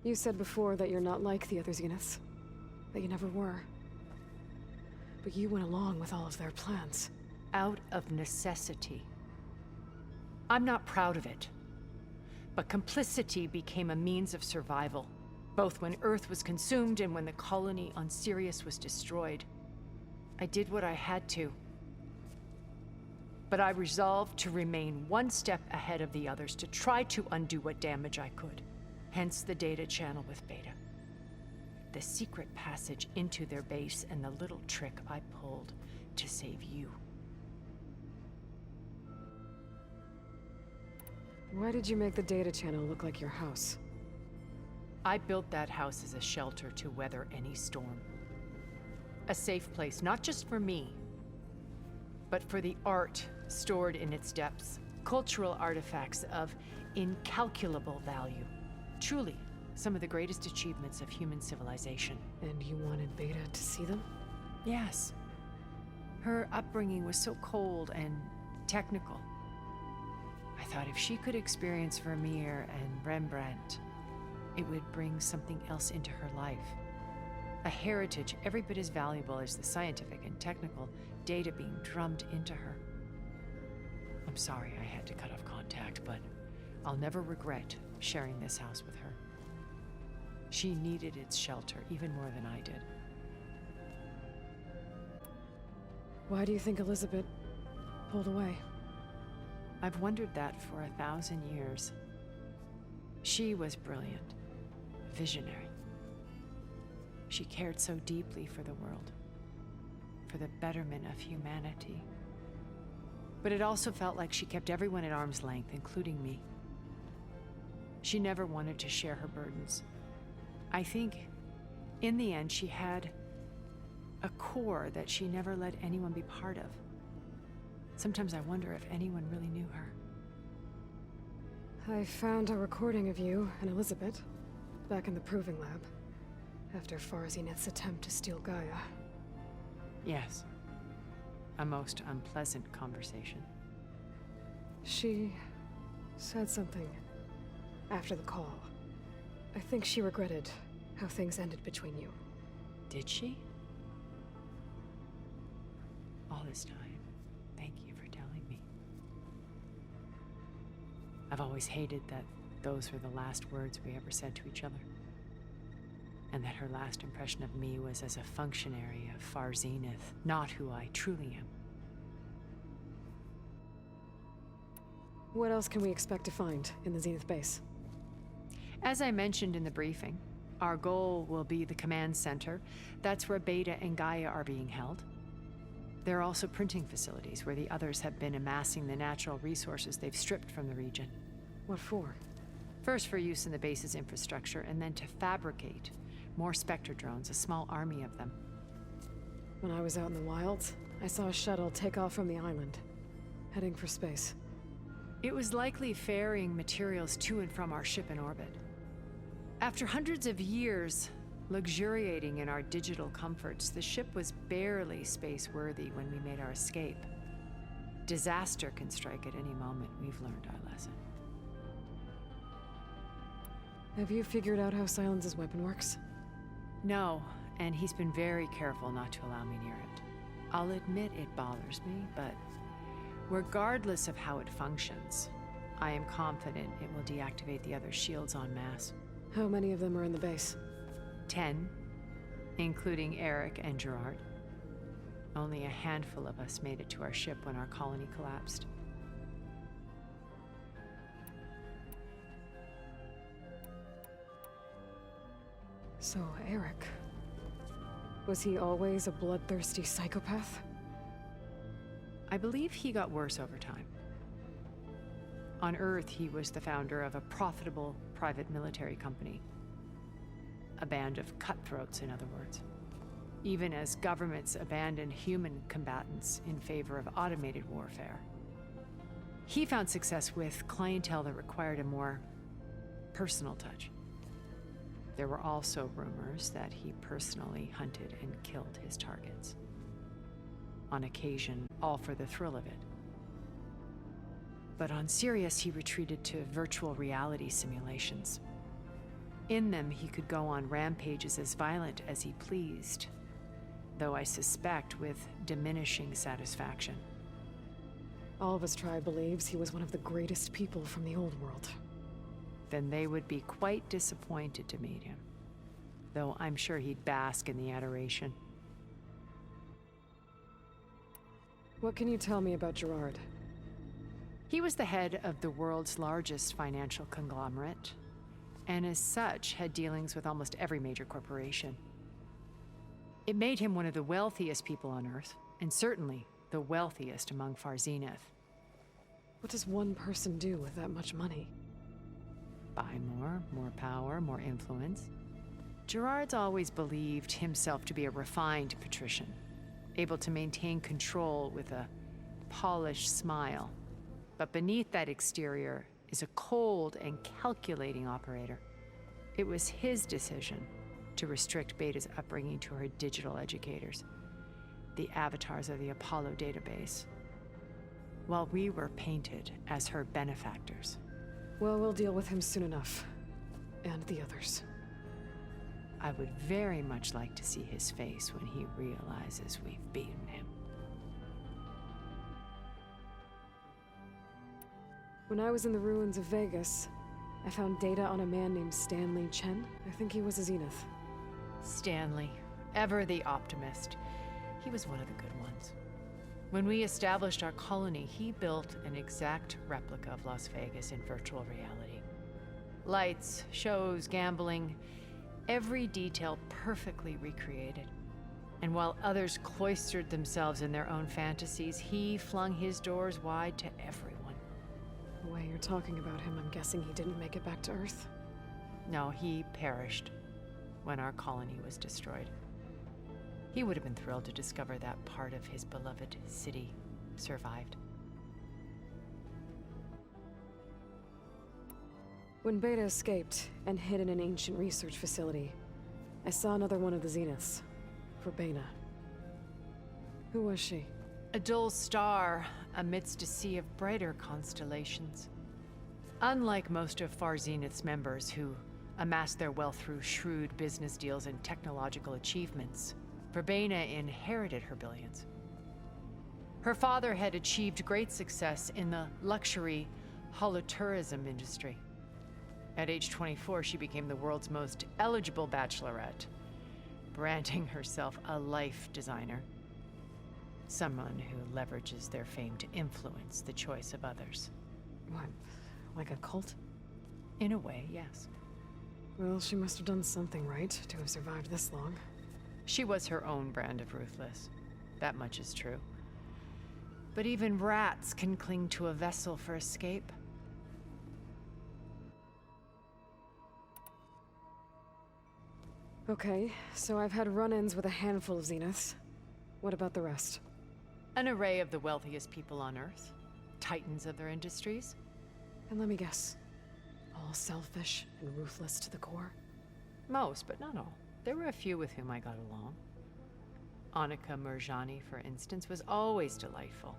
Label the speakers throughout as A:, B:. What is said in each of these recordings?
A: You said before that you're not like the other Zeniths. That you never were. But you went along with all of their plans.
B: Out of necessity. I'm not proud of it. But complicity became a means of survival, both when Earth was consumed and when the colony on Sirius was destroyed. I did what I had to. But I resolved to remain one step ahead of the others, to try to undo what damage I could. Hence the data channel with Beta. The secret passage into their base and the little trick I pulled to save you.
A: Why did you make the data channel look like your house?
B: I built that house as a shelter to weather any storm. A safe place, not just for me, but for the art stored in its depths. Cultural artifacts of incalculable value. Truly, some of the greatest achievements of human civilization.
A: And you wanted Beta to see them?
B: Yes. Her upbringing was so cold and technical. I thought if she could experience Vermeer and Rembrandt, it would bring something else into her life. A heritage every bit as valuable as the scientific and technical data being drummed into her. I'm sorry I had to cut off contact, but I'll never regret sharing this house with her. She needed its shelter even more than I did.
A: Why do you think Elizabeth pulled away?
B: I've wondered that for 1,000 years. She was brilliant, visionary. She cared so deeply for the world, for the betterment of humanity. But it also felt like she kept everyone at arm's length, including me. She never wanted to share her burdens. I think, in the end, she had a core that she never let anyone be part of. Sometimes I wonder if anyone really knew her.
A: I found a recording of you and Elizabeth back in the Proving Lab after Far Zenith's attempt to steal Gaia.
B: Yes. A most unpleasant conversation.
A: She said something after the call. I think she regretted how things ended between you.
B: Did she? All this time, thank you for telling me. I've always hated that those were the last words we ever said to each other. And that her last impression of me was as a functionary of Far Zenith, not who I truly am.
A: What else can we expect to find in the Zenith base?
B: As I mentioned in the briefing, our goal will be the command center. That's where Beta and Gaia are being held. There are also printing facilities where the others have been amassing the natural resources they've stripped from the region.
A: What for?
B: First for use in the base's infrastructure, and then to fabricate more Spectre drones, a small army of them.
A: When I was out in the wilds, I saw a shuttle take off from the island, heading for space.
B: It was likely ferrying materials to and from our ship in orbit. After hundreds of years luxuriating in our digital comforts, the ship was barely space-worthy when we made our escape. Disaster can strike at any moment. We've learned our lesson.
A: Have you figured out how Silence's weapon works?
B: No, and he's been very careful not to allow me near it. I'll admit it bothers me, but regardless of how it functions, I am confident it will deactivate the other shields en masse.
A: How many of them are in the base?
B: 10, including Eric and Gerard. Only a handful of us made it to our ship when our colony collapsed.
A: So, Eric... was he always a bloodthirsty psychopath?
B: I believe he got worse over time. On Earth, he was the founder of a profitable private military company. A band of cutthroats, in other words. Even as governments abandoned human combatants in favor of automated warfare. He found success with clientele that required a more personal touch. There were also rumors that he personally hunted and killed his targets. On occasion, all for the thrill of it. But on Sirius, he retreated to virtual reality simulations. In them, he could go on rampages as violent as he pleased, though I suspect with diminishing satisfaction.
A: All of his tribe believes he was one of the greatest people from the old world.
B: Then they would be quite disappointed to meet him, though I'm sure he'd bask in the adoration.
A: What can you tell me about Gerard?
B: He was the head of the world's largest financial conglomerate, and as such had dealings with almost every major corporation. It made him one of the wealthiest people on Earth, and certainly the wealthiest among Far Zenith.
A: What does one person do with that much money?
B: Buy more power, more influence. Gerard's always believed himself to be a refined patrician, able to maintain control with a polished smile. But beneath that exterior is a cold and calculating operator. It was his decision to restrict Beta's upbringing to her digital educators, the avatars of the Apollo database, while we were painted as her benefactors.
A: Well, we'll deal with him soon enough. And the others.
B: I would very much like to see his face when he realizes we've beaten him.
A: When I was in the ruins of Vegas, I found data on a man named Stanley Chen. I think he was a Zenith.
B: Stanley, ever the optimist. He was one of the good ones. When we established our colony, he built an exact replica of Las Vegas in virtual reality. Lights, shows, gambling, every detail perfectly recreated. And while others cloistered themselves in their own fantasies, he flung his doors wide to everyone.
A: The way you're talking about him, I'm guessing he didn't make it back to Earth.
B: No, he perished when our colony was destroyed. He would have been thrilled to discover that part of his beloved city survived.
A: When Beta escaped and hid in an ancient research facility, I saw another one of the Zeniths, Verbena. Who was she?
B: A dull star amidst a sea of brighter constellations. Unlike most of Far Zenith's members who amassed their wealth through shrewd business deals and technological achievements, Verbena inherited her billions. Her father had achieved great success in the luxury holotourism industry. At age 24, she became the world's most eligible bachelorette, branding herself a life designer. Someone who leverages their fame to influence the choice of others.
A: What, like a cult?
B: In a way, yes.
A: Well, she must have done something right to have survived this long.
B: She was her own brand of ruthless. That much is true. But even rats can cling to a vessel for escape.
A: Okay, so I've had run-ins with a handful of Zeniths. What about the rest?
B: An array of the wealthiest people on Earth. Titans of their industries.
A: And let me guess. All selfish and ruthless to the core?
B: Most, but not all. There were a few with whom I got along. Annika Murjani, for instance, was always delightful.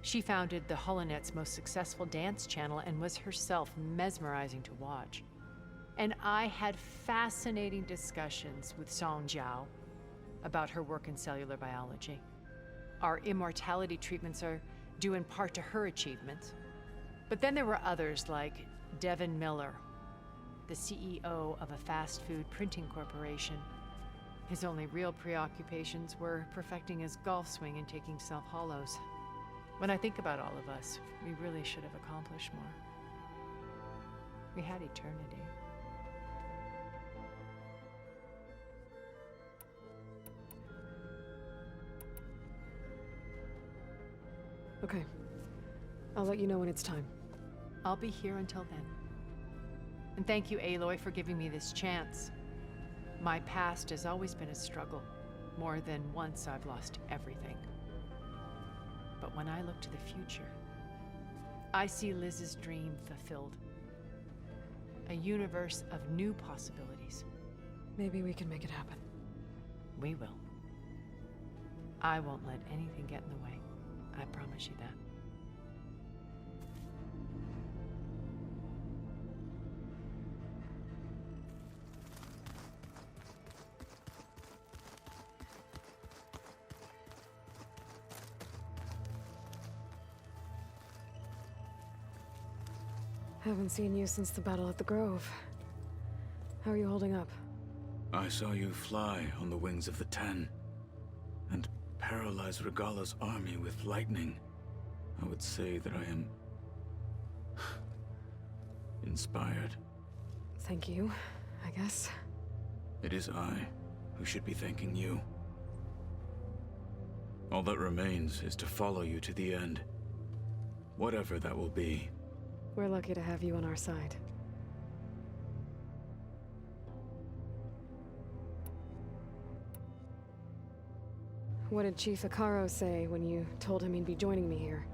B: She founded the HoloNet's most successful dance channel and was herself mesmerizing to watch. And I had fascinating discussions with Song Jiao about her work in cellular biology. Our immortality treatments are due in part to her achievements. But then there were others like Devin Miller, the CEO of a fast food printing corporation. His only real preoccupations were perfecting his golf swing and taking self-hollows. When I think about all of us, we really should have accomplished more. We had eternity.
A: Okay. I'll let you know when it's time.
B: I'll be here until then. And thank you, Aloy, for giving me this chance. My past has always been a struggle. More than once I've lost everything. But when I look to the future, I see Liz's dream fulfilled. A universe of new possibilities.
A: Maybe we can make it happen.
B: We will. I won't let anything get in the way. I promise you that.
A: Haven't seen you since the battle at the Grove. How are you holding up?
C: I saw you fly on the wings of the Ten, and paralyze Regalla's army with lightning. I would say that I am inspired.
A: Thank you, I guess.
C: It is I who should be thanking you. All that remains is to follow you to the end. Whatever that will be.
A: We're lucky to have you on our side. What did Chief Ikaro say when you told him he'd be joining me here?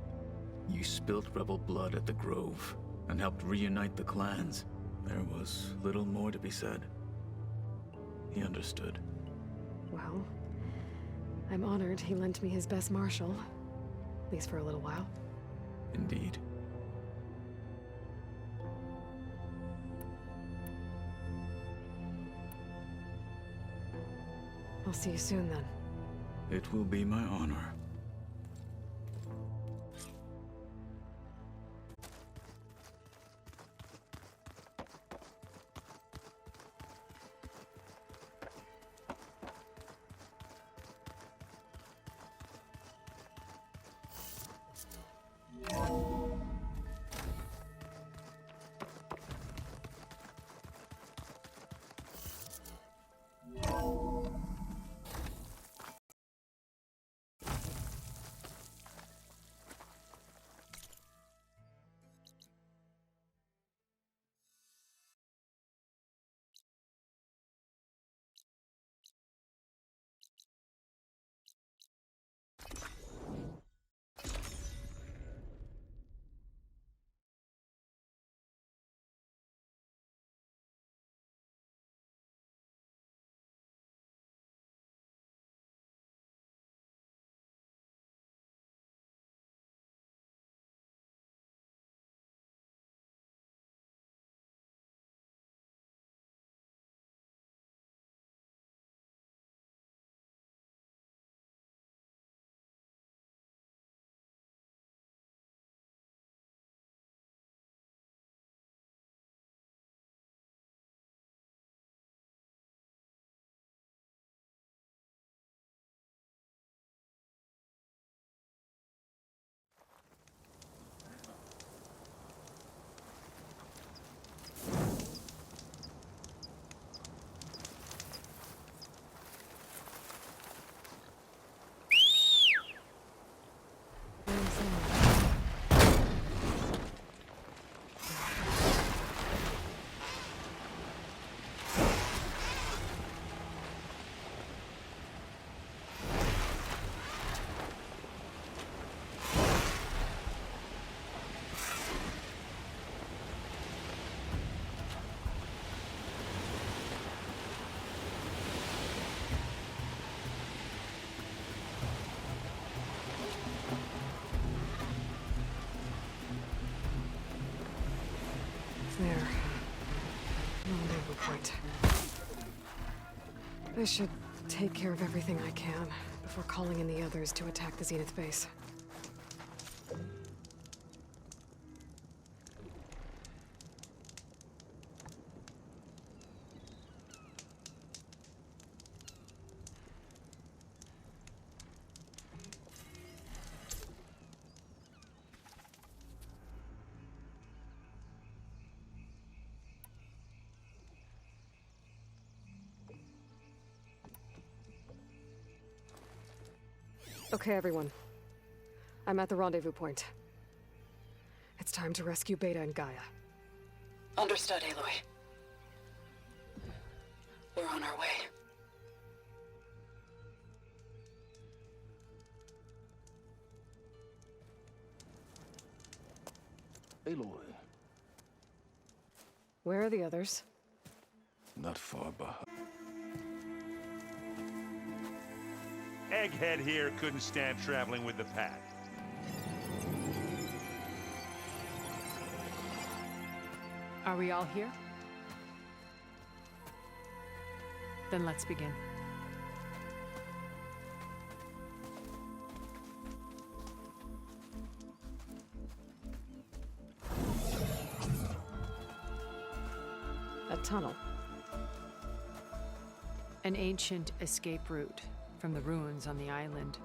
C: You spilt rebel blood at the Grove, and helped reunite the clans. There was little more to be said. He understood.
A: Well, I'm honored he lent me his best marshal. At least for a little while.
C: Indeed.
A: I'll see you soon then.
C: It will be my honor.
A: There. Rendezvous point. I should take care of everything I can before calling in the others to attack the Zenith base. Okay, everyone. I'm at the rendezvous point. It's time to rescue Beta and Gaia.
D: Understood, Aloy. We're on our way.
E: Aloy,
A: Where are the others?
E: not far behind.
F: Egghead here couldn't stand traveling with the pack.
B: Are we all here? Then let's begin.
A: tunnel?
B: An ancient escape route from the ruins on the island.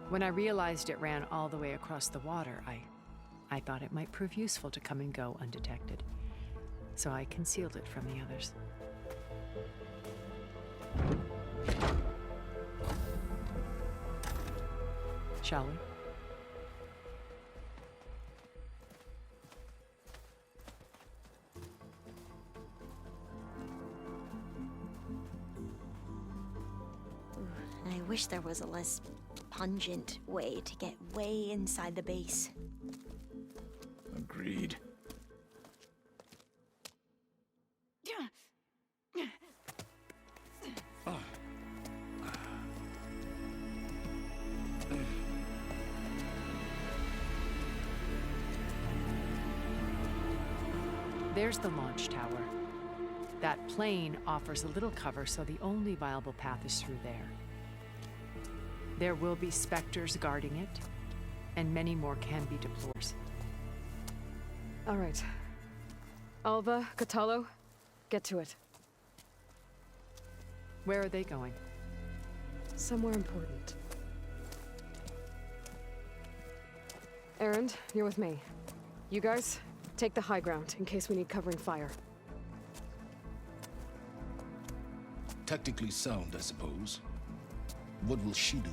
B: When I realized it ran all the way across the water, I thought it might prove useful to come and go undetected. So I concealed it from the others. Shall we?
G: I wish there was a less pungent way to get way inside the base.
C: Agreed.
B: There's the launch tower. That plane offers a little cover, so the only viable path is through there. There will be Spectres guarding it, and many more can be deployed.
A: All right. Alva, Kotallo, get to it.
B: Where are they going?
A: Somewhere important. Erend, you're with me. You guys, take the high ground in case we need covering fire.
E: Tactically sound, I suppose. What will she do?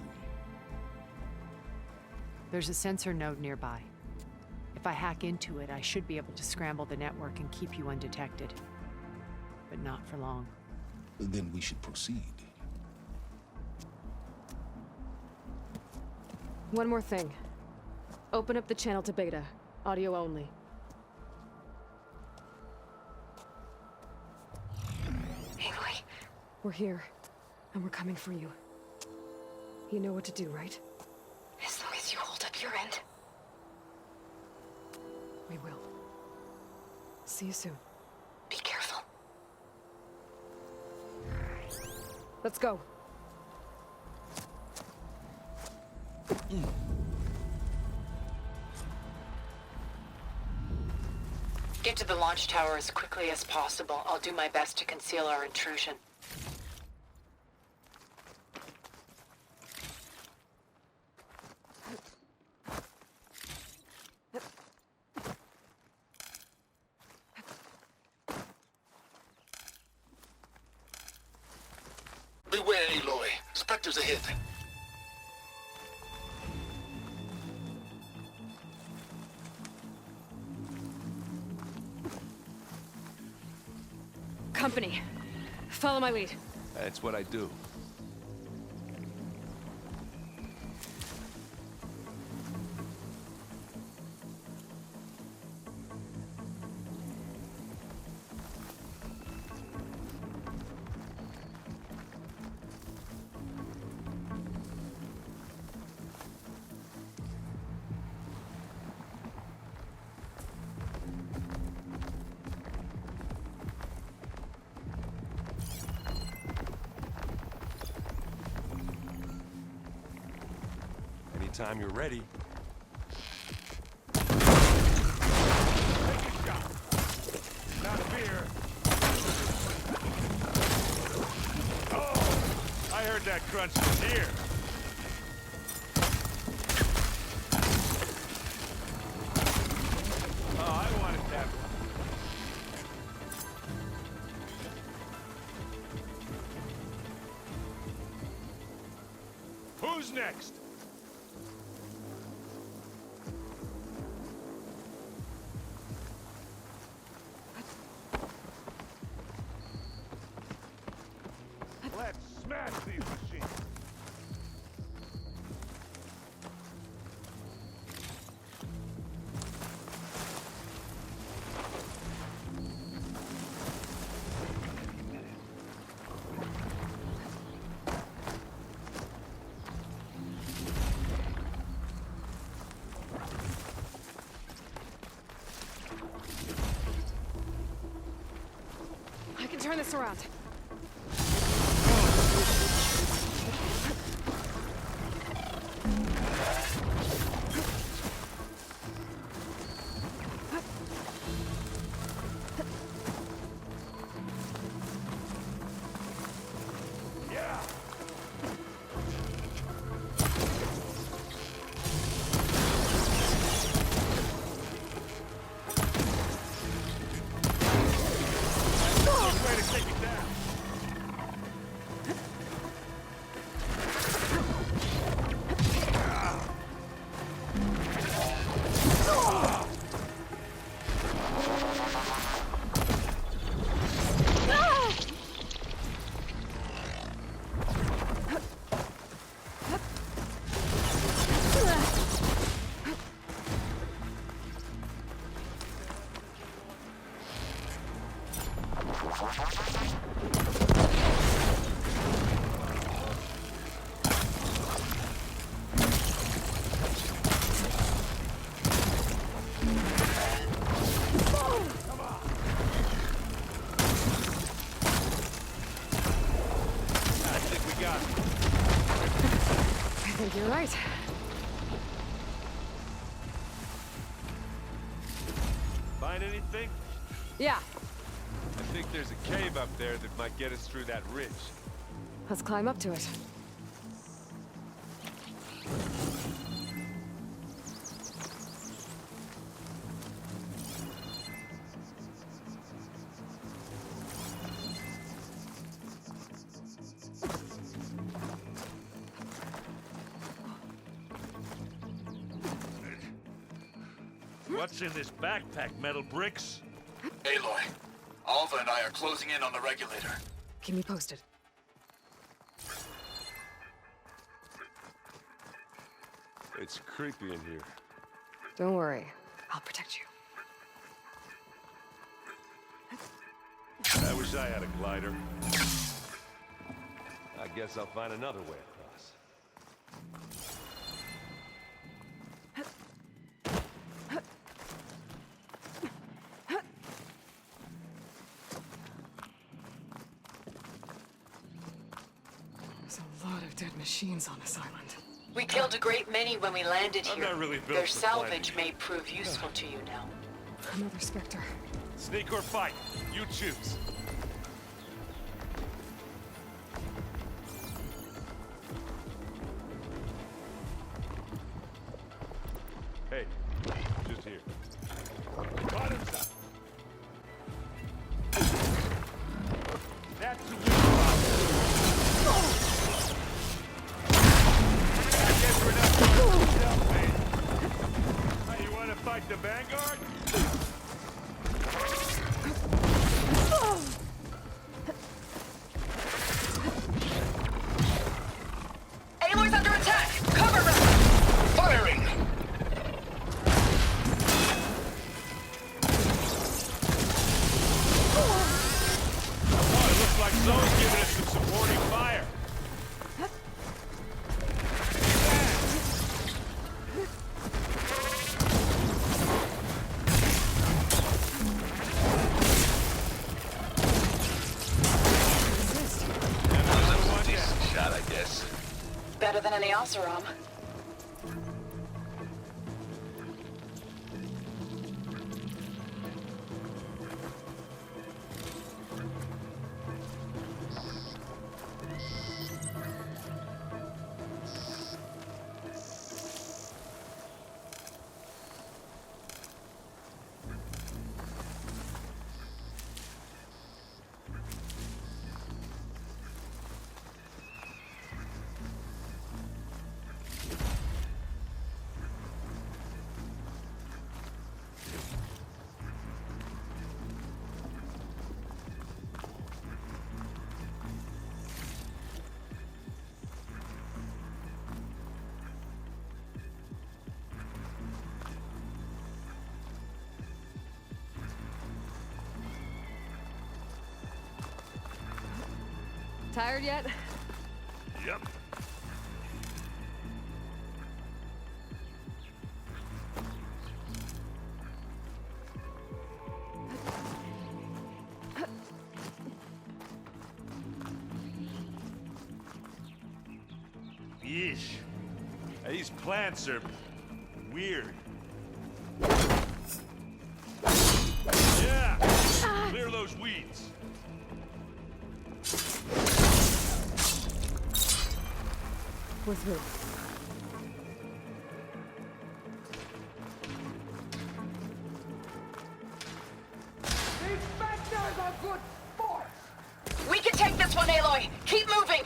B: There's a sensor node nearby. If I hack into it, I should be able to scramble the network and keep you undetected. But not for long.
E: Then we should proceed.
A: One more thing. Open up the channel to Beta. Audio only.
D: Aloy,
A: We're here, and we're coming for you. You know what to do, right?
D: as long as you hold up your end.
A: We will. See you soon.
D: Be careful.
A: Let's go.
D: Get to the launch tower as quickly as possible. I'll do my best to conceal our intrusion.
E: Beware, Aloy. Spectres ahead.
A: Company. Follow my lead.
H: That's what I do. Anytime you're ready.
F: Take a shot. Not fear. Oh! I heard that crunch from here. Oh, I wanted that one. Who's next? Let's smash these machines.
A: I can turn this around.
F: I think we got it.
A: I think you're right.
F: Find anything?
A: Yeah,
F: I think there's a cave up there that might get us through that ridge.
A: let's climb up to it.
F: What's in this backpack, metal bricks?
C: Aloy, Alva and I are closing in on the regulator.
A: Keep me posted.
F: It's creepy in here.
A: Don't worry, I'll protect you.
F: I wish I had a glider. I guess I'll find another way across.
A: There's a lot of dead machines on this island.
D: We killed a great many when we landed
F: I'm
D: here.
F: not really built
D: Their
F: for
D: salvage
F: climbing.
D: may prove useful to you now.
A: Another Spectre.
F: Sneak or fight, you choose. Hey, just here. Bottoms up. That's the win. I guess we're not doing it ourselves, mate. Hey, you want to fight the Vanguard?
D: Aloy's under attack! Cover her!
C: Firing!
F: Oh, it looks like Zoe's giving us some supporting fire.
C: Shot, I guess.
D: Better than any Oseram.
A: Tired yet?
F: Yep. Yeesh. These plants are weird. Yeah! Clear those weeds.
A: With who?
D: We can take this one, Aloy! Keep moving!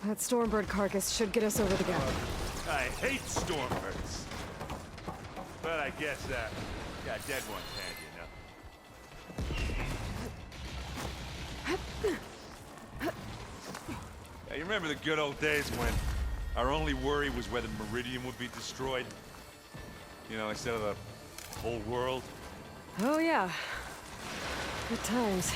A: That Stormbird carcass should get us over the gap.
F: I hate Stormbirds. But I guess, got dead ones handy enough. Now, you remember the good old days when our only worry was whether Meridian would be destroyed? You know, instead of the whole world.
A: Oh, yeah. Good times.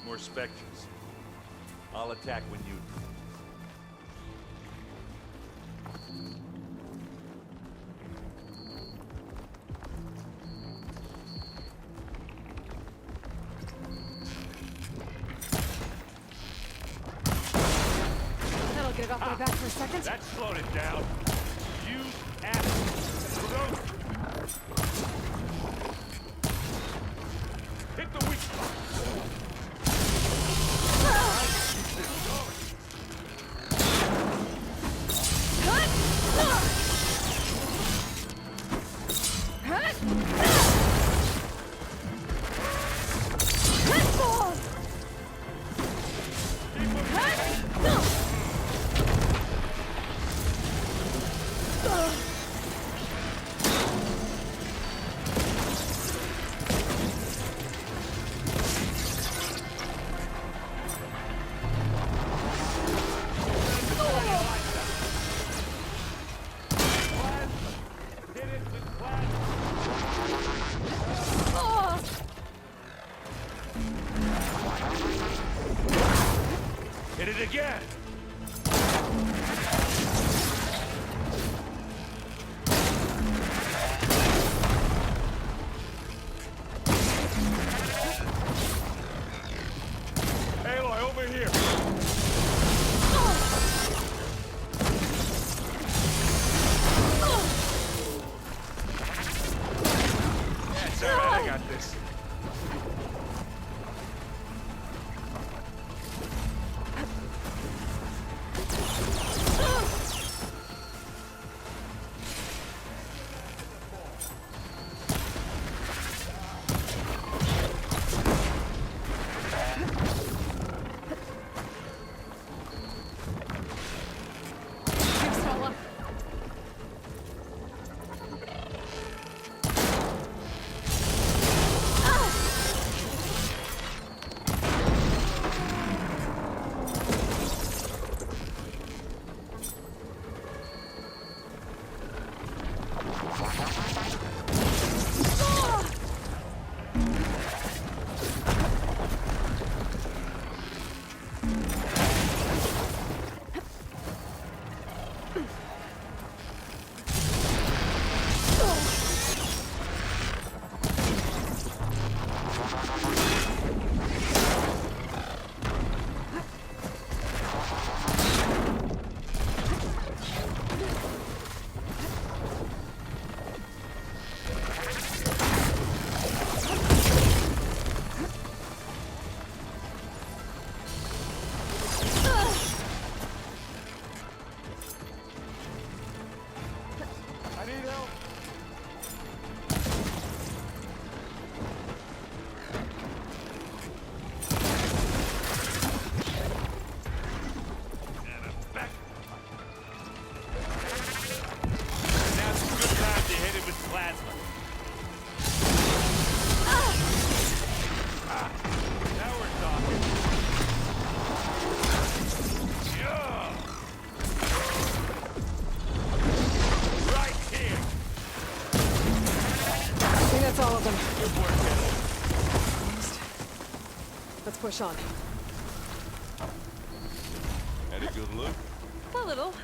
F: More Spectres. I'll attack when you...
A: That'll get it off my back for a second.
F: That slowed it down. Use acid. Throw. Hit the weak spot. Hit it again! Aloy, over here! Yeah, it's alright, I got this.
A: All of them. Let's push on.
F: Had a good look?
A: A little.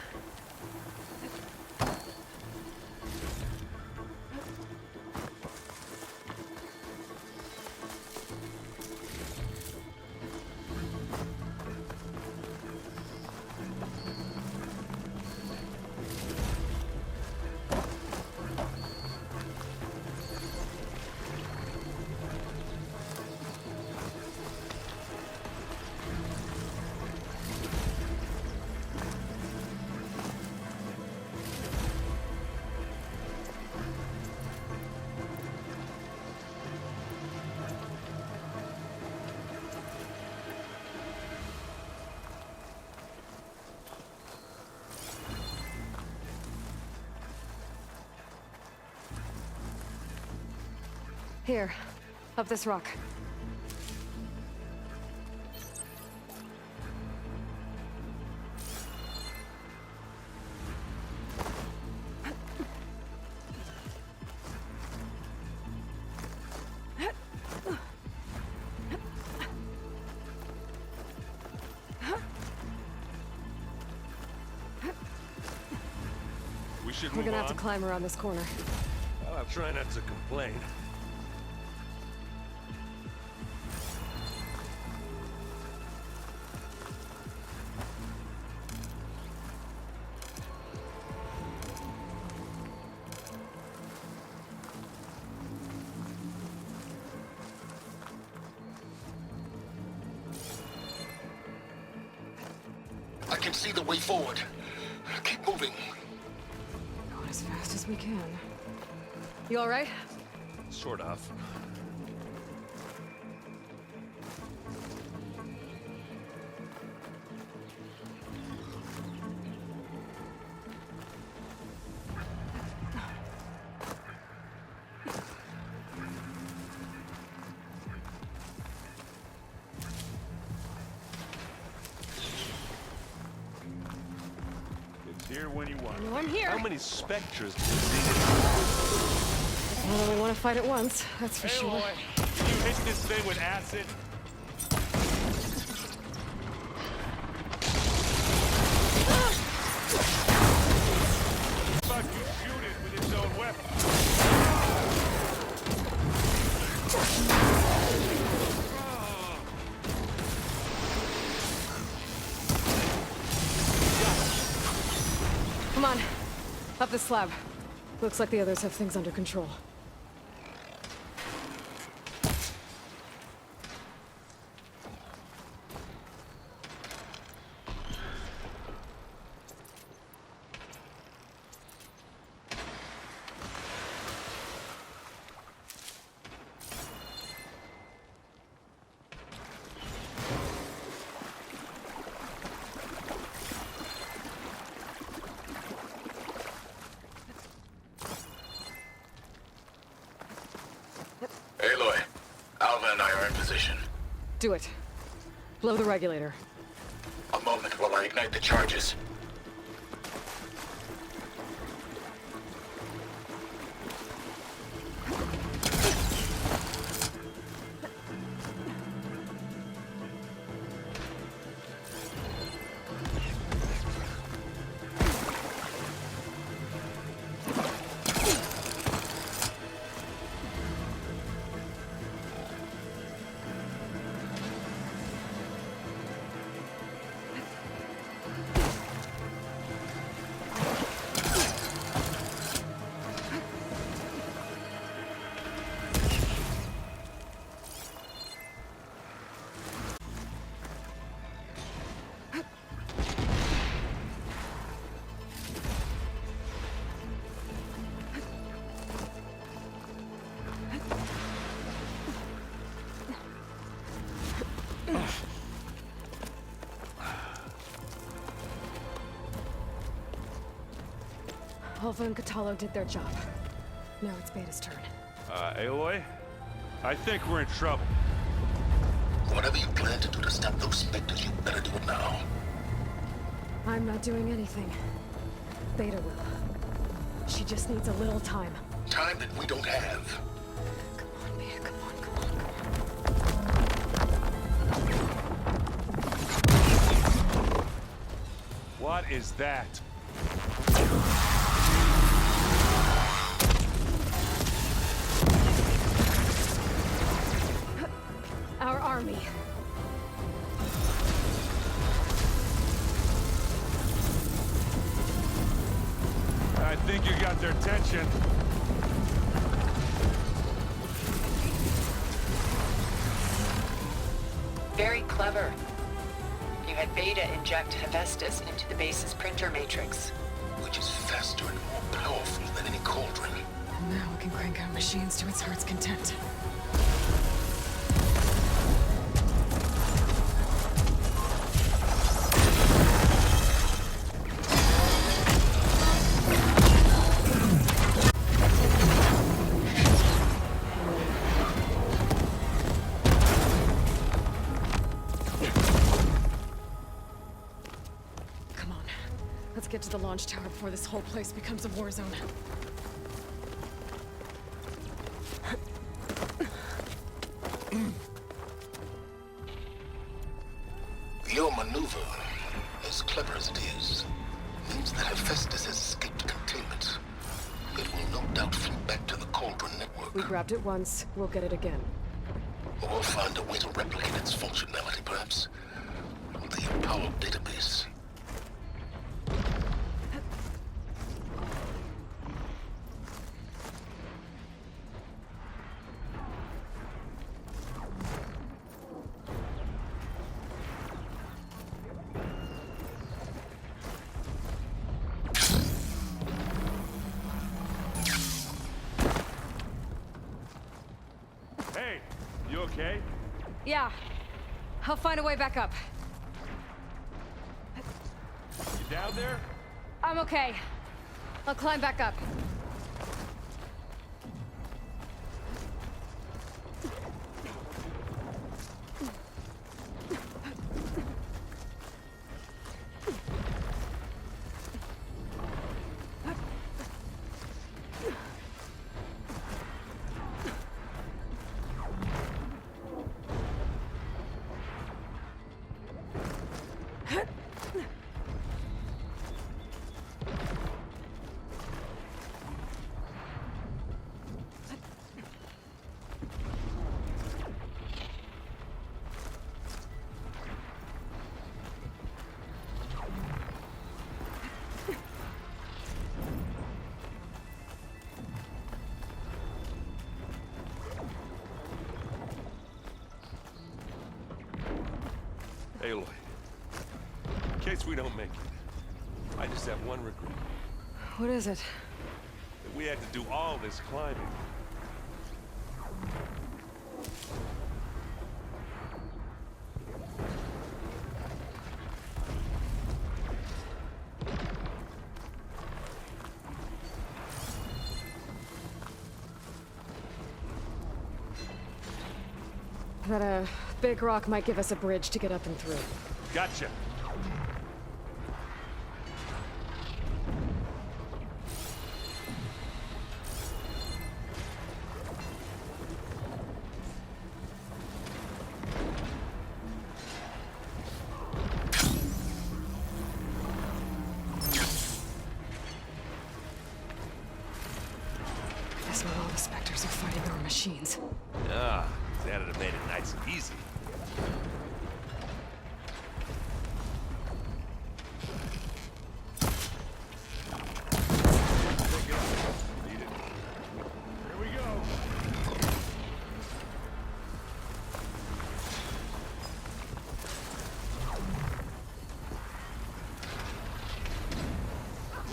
A: Here, up this rock.
F: We should
A: We're
F: move
A: gonna
F: on.
A: have to climb around this corner.
F: Well, I'll try not to complain.
E: I can see the way forward. Keep moving.
A: Going as fast as we can. You all right?
F: Sort of. It's here when you want it.
A: No, I'm here.
F: How many specters do you see?
A: Well, we want to fight at once, that's for sure.
F: Aloy, can you hit this thing with acid? Fuck, you shoot it with its own weapon.
A: Come on, up the slab. Looks like the others have things under control.
C: Aloy, Alva and I are in position.
A: Do it. Blow the regulator.
C: A moment while I ignite the charges.
A: Alva and Kotallo did their job. Now it's Beta's turn.
F: Aloy? I think we're in trouble.
E: Whatever you plan to do to stop those specters, you better do it now.
A: I'm not doing anything. Beta will. She just needs a little time.
E: Time that we don't have.
A: Come on, Beta, come on, come on.
F: What is that?
A: Our army.
F: I think you got their attention.
D: Very clever. You had Beta inject Hephaestus into the base's printer matrix.
E: Which is faster and more powerful than any cauldron.
A: And now we can crank out machines to its heart's content. Let's get to the launch tower before this whole place becomes a war zone.
E: Your maneuver, as clever as it is, means that Hephaestus has escaped containment. It will no doubt flee back to the Cauldron network.
A: We grabbed it once, we'll get it again.
E: Or find a way to replicate its functionality, perhaps. With the Apollo database.
F: Hey, you okay?
A: Yeah. I'll find a way back up.
F: You down there?
A: I'm okay. I'll climb back up.
F: Aloy, in case we don't make it, I just have one regret.
A: What is it?
F: That we had to do all this climbing.
A: That big rock might give us a bridge to get up and through.
F: Gotcha.
A: Guess not all the Spectres are fighting our machines.
F: Ah, that'd have made it nice and easy. Pick it up. Lead it. Here we go.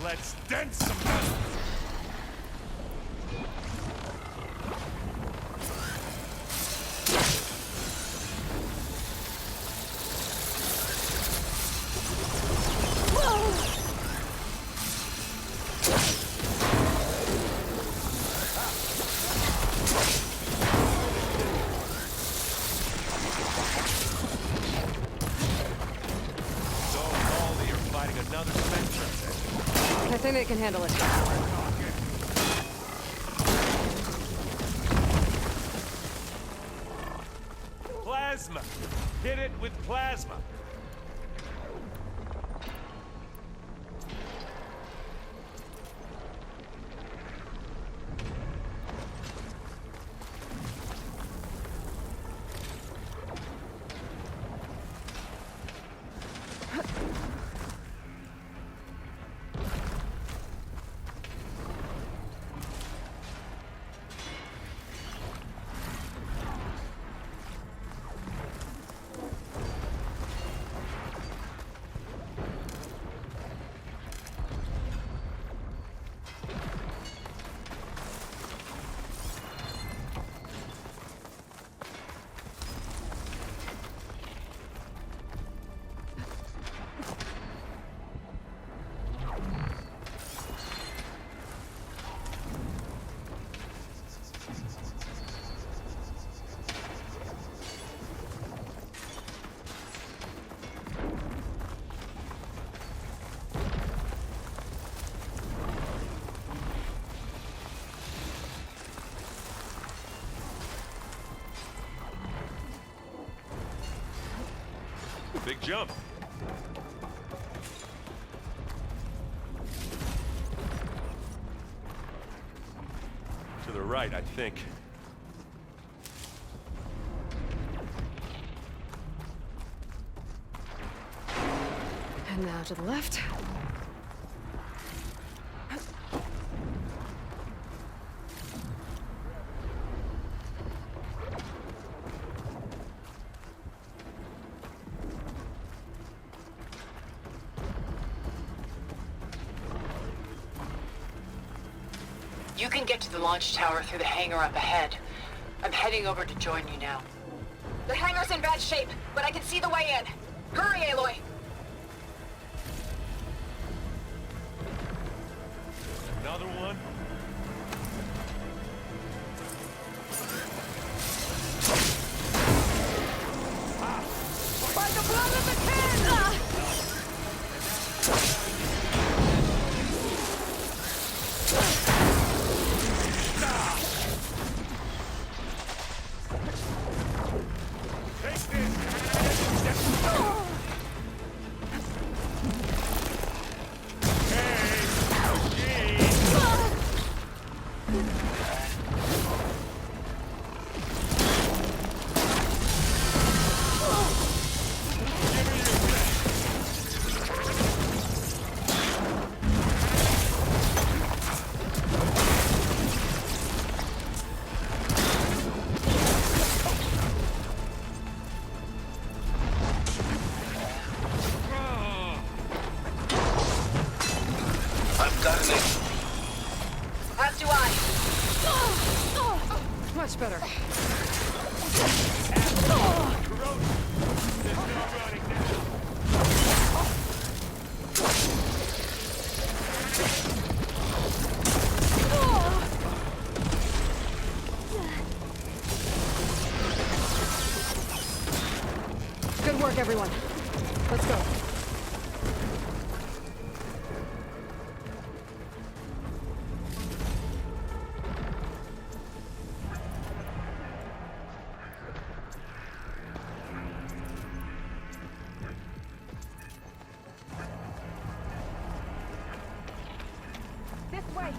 F: Let's dent some metal. So, Baldy, you're fighting another Spectre section.
A: I think they can handle it.
F: Plasma! Hit it with plasma! Big jump. To the right, I think.
A: And now to the left.
D: You can get to the launch tower through the hangar up ahead. I'm heading over to join you now.
H: The hangar's in bad shape, but I can see the way in. Hurry, Aloy!
F: Another one.
H: By the blood of the king!
F: Take this! Hey, machine!
E: I've got an issue.
H: As do I.
A: Much better.
F: There's no running now.
A: Good work, everyone. Let's go.
H: This way.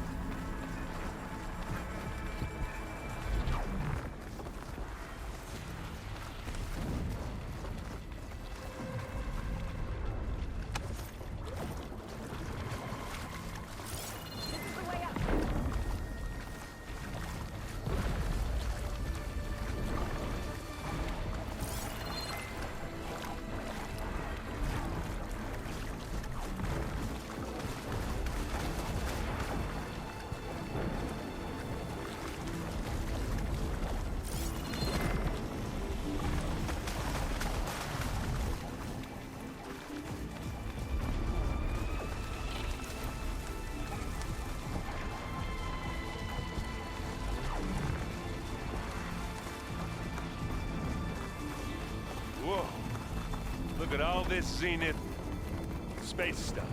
H: This is the way up.
F: Whoa. Look at all this Zenith space stuff.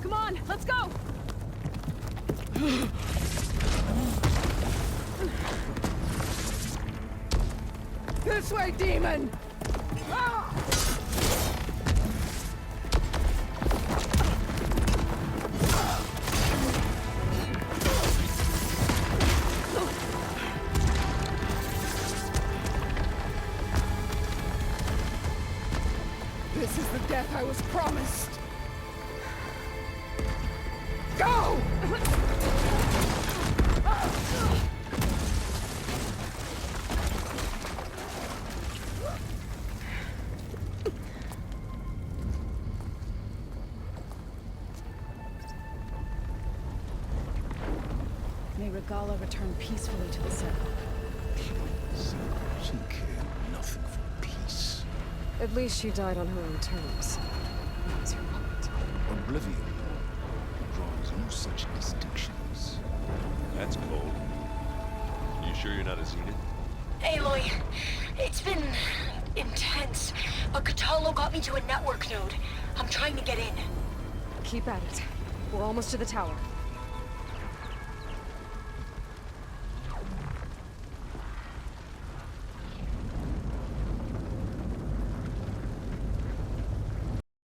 A: Come on, let's go! This way, demon! Ah! This is the death I was promised. Go! May Regala return peacefully to the Circle.
E: She cared nothing for peace.
A: At least she died on her own terms. That was her point.
E: Oblivion draws no such distinctions.
F: That's cold. You sure you're not a Zenith?
H: Aloy, it's been intense, but Kotallo got me to a network node. I'm trying to get in.
A: Keep at it. We're almost to the tower.